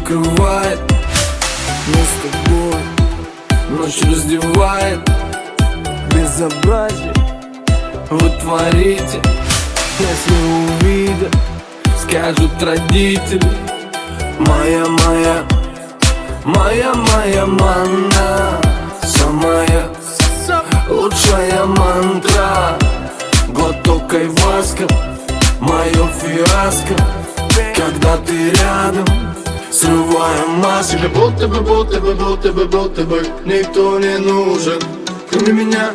накрывает. Мы с тобой, ночь раздевает. Безобразие вы творите. Если увидят, скажут родители: моя манна, самая лучшая мантра. Глоток айваска, мое фиаско. Когда ты рядом, срываем маску. Тебе будто бы никто не нужен, кроме меня,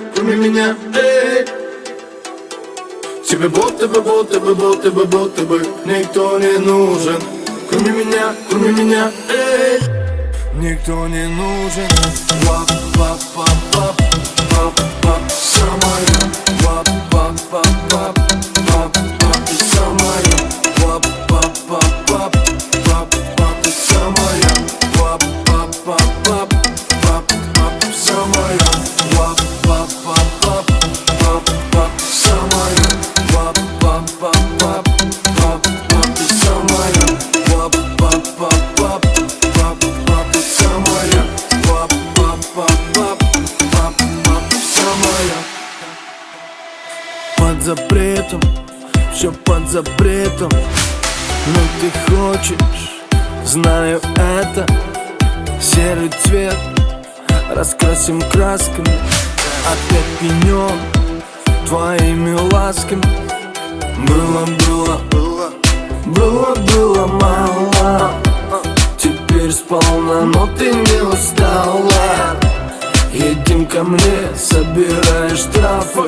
эй. Тебе будто бы никто не нужен, кроме меня, эй. Никто не нужен. Вап-вап-вап-вап, вап-вап, самая. Вап-вап-вап-вап, вап-вап, ты самая. Вап-вап-вап-вап, вап-вап, ты самая. Вап-вап-вап-вап, вап-вап, ты самая. Вап-вап-вап-вап, вап-вап, самая. Вап-вап-вап-вап, вап-вап, ты самая. Вап-вап-вап-вап, вап-вап, ты самая. Вап-вап-вап-вап, вап-вап, ты самая. Под запретом, все под запретом, но ты хочешь, знаю это. Серый цвет раскрасим красками, опять пьянем твоими ласками. Было мало, теперь сполна, но ты не устала. Едем ко мне, собираешь штрафы,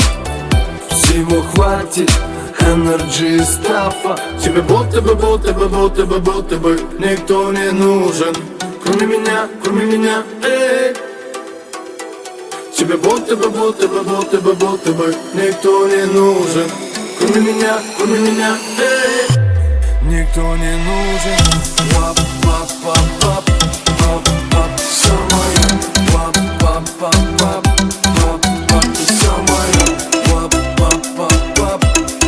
всего хватит энерджи и стафа. Тебе будто бы никто не нужен, кроме меня, эй. Тебе будто бы никто не нужен, кроме меня, эй. Никто не нужен. Вап-вап-вап-вап, вап-вап, самая. Вап-вап-вап-вап, вап-вап, ты самая. Вап-вап-вап-вап,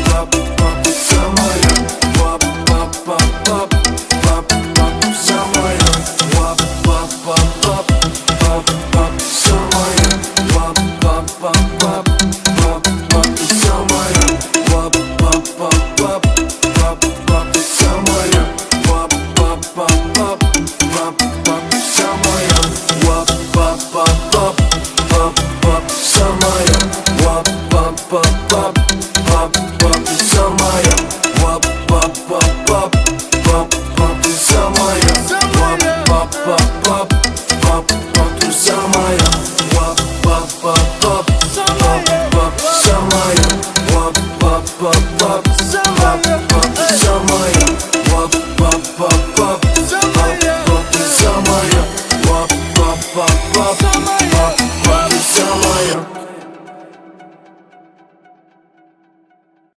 вап-вап, ты самая. Вап-вап-вап-вап, вап-вап, ты самая. Вап-вап-вап-вап, вап-вап, ты самая. Вап-вап-вап-вап, вап-вап, ты самая. Вап-вап-вап-вап, вап-вап, ты самая. Вап-вап-вап-вап, вап-вап, ты самая. Вап-вап-вап-вап, вап-вап, самая. Вап-вап-вап-вап, вап-вап, ты самая. Вап-вап-вап-вап, вап-вап, ты самая. Вап-вап-вап-вап, вап-вап, ты самая. Вап-вап-вап-вап, вап-вап, самая. Вап-вап-вап-вап, вап-вап, ты самая. Вап-вап-вап-вап.